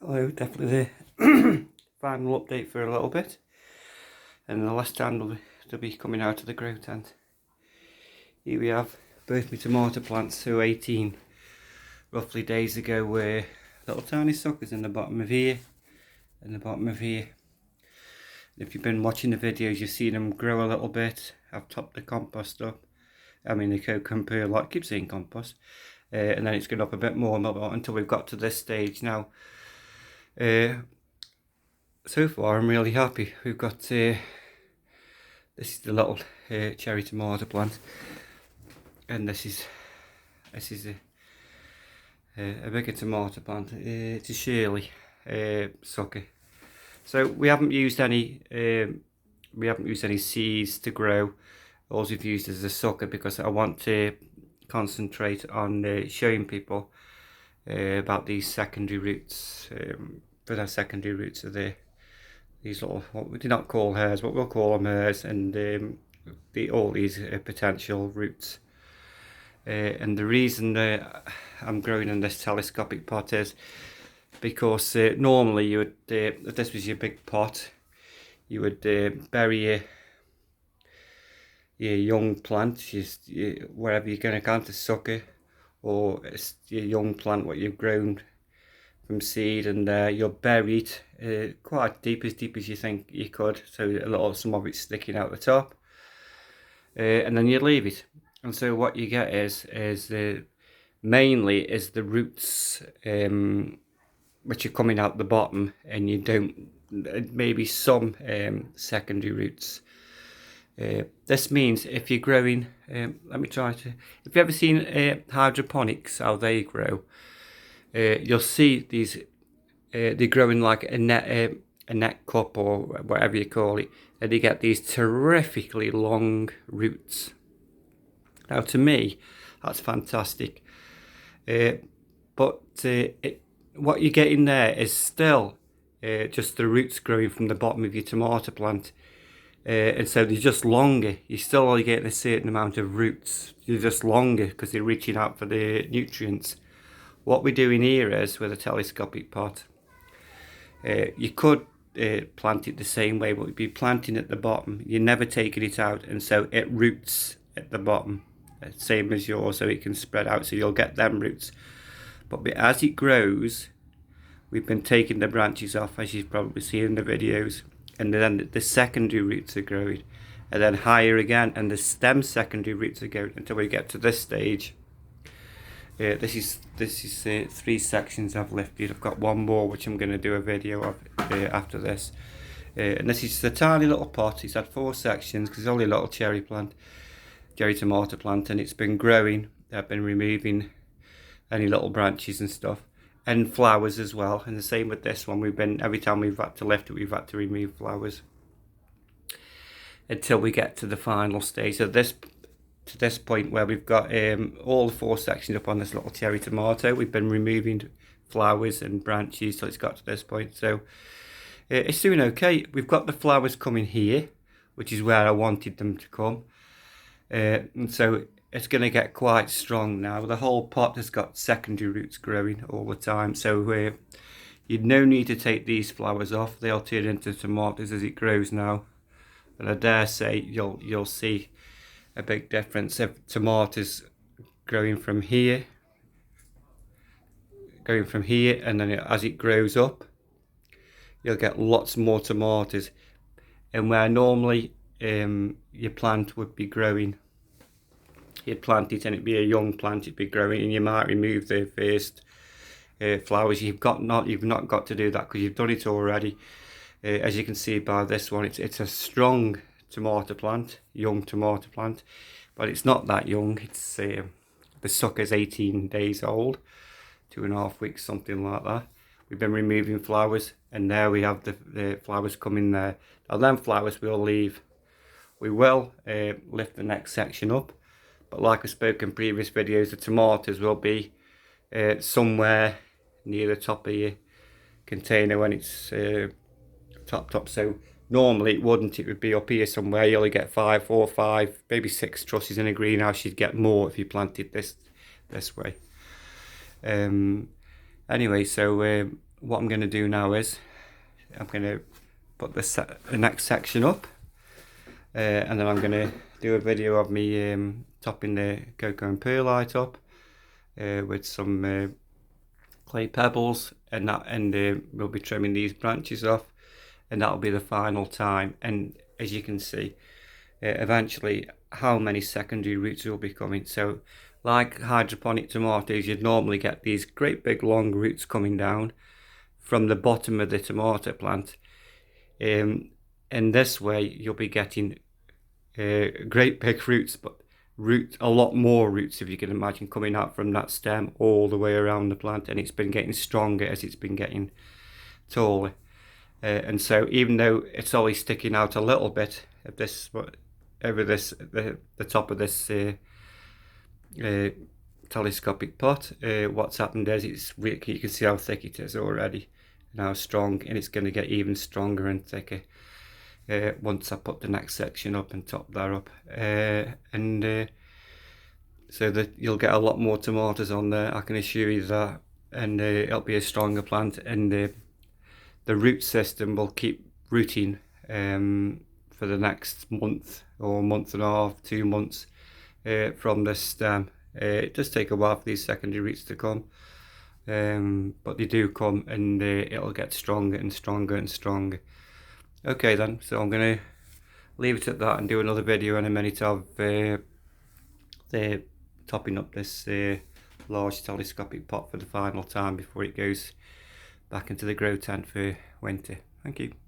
Hello, definitely the final update for a little bit, and the last time they'll be coming out of the grow tent. Here we have both my tomato plants who 18 roughly days ago were little tiny suckers in the bottom of here and the bottom of here. If you've been watching the videos, you've seen them grow a little bit. I've topped the compost up, the co-compost, like keep saying compost, and then it's going up a bit more until we've got to this stage now. So far I'm really happy. We've got this is the little cherry tomato plant, and this is a bigger tomato plant. It's a Shirley sucker. So we haven't used any seeds to grow. All we've used is a sucker because I want to concentrate on showing people about these secondary roots. For their secondary roots are these little, what we do not call hairs, but we'll call them hairs, and all these potential roots. And the reason I'm growing in this telescopic pot is because normally you would, if this was your big pot, you would bury your young plant, wherever you're going to count a sucker, or your young plant what you've grown from seed, and you'll bury it quite deep as you think you could, so some of it's sticking out the top, and then you leave it. And so what you get is mainly is the roots which are coming out the bottom, and you don't, maybe some secondary roots. This means if you're growing, if you've ever seen hydroponics, how they grow, you'll see these, they're growing like a net cup or whatever you call it, and you get these terrifically long roots. Now to me, that's fantastic. But what you're getting there is still just the roots growing from the bottom of your tomato plant. And so they're just longer. You're still only getting a certain amount of roots. They're just longer because they're reaching out for the nutrients. What we're doing here is, with a telescopic pot, you could plant it the same way, but you'd be planting at the bottom. You're never taking it out, and so it roots at the bottom, same as yours, so it can spread out, so you'll get them roots. But as it grows, we've been taking the branches off, as you've probably seen in the videos, and then the secondary roots are growing, and then higher again, and the stem secondary roots are going until we get to this stage. This is 3 sections I've lifted. I've got one more which I'm going to do a video of after this. And this is a tiny little pot. It's had 4 sections because it's only a little cherry tomato plant, and it's been growing. I've been removing any little branches and stuff, and flowers as well. And the same with this one. Every time we've had to lift it, we've had to remove flowers until we get to the final stage. So to this point where we've got all the 4 sections up on this little cherry tomato, we've been removing flowers and branches till it's got to this point. So it's doing okay. We've got the flowers coming here, which is where I wanted them to come, and so it's going to get quite strong now. The whole pot has got secondary roots growing all the time, so you'd no need to take these flowers off. They'll turn into tomatoes as it grows now, and I dare say you'll see a big difference if tomatoes growing from here, and then as it grows up, you'll get lots more tomatoes. And where normally your plant would be growing, you'd plant it and it'd be a young plant, it'd be growing, and you might remove the first flowers. You've not got to do that because you've done it already. As you can see by this one, it's a strong tomato plant, young tomato plant, but it's not that young. It's the sucker's 18 days old, 2.5 weeks, something like that. We've been removing flowers, and there we have the flowers coming there. Now them flowers we'll leave. We will lift the next section up, but like I spoke in previous videos, the tomatoes will be somewhere near the top of your container when it's topped up. So normally it would be up here somewhere. You only get 4 or 5, maybe 6 trusses in a greenhouse. You'd get more if you planted this way. Anyway, so what I'm going to do now is I'm going to put the next section up, and then I'm going to do a video of me topping the cocoa and perlite up with some clay pebbles, and we'll be trimming these branches off, and that'll be the final time. And as you can see, eventually how many secondary roots will be coming. So like hydroponic tomatoes, you'd normally get these great big long roots coming down from the bottom of the tomato plant. In this way you'll be getting great big roots, but a lot more roots, if you can imagine, coming out from that stem all the way around the plant, and it's been getting stronger as it's been getting taller. And so even though it's only sticking out a little bit of this over this the top of this telescopic pot, what's happened is you can see how thick it is already and how strong, and it's going to get even stronger and thicker once I put the next section up and top that up, so that you'll get a lot more tomatoes on there, I can assure you that, and it'll be a stronger plant, and the root system will keep rooting for the next month or month and a half, 2 months from this stem. It does take a while for these secondary roots to come, but they do come, and it'll get stronger and stronger and stronger. Okay then, so I'm going to leave it at that and do another video in a minute of topping up this large telescopic pot for the final time before it goes back into the grow tent for winter. Thank you.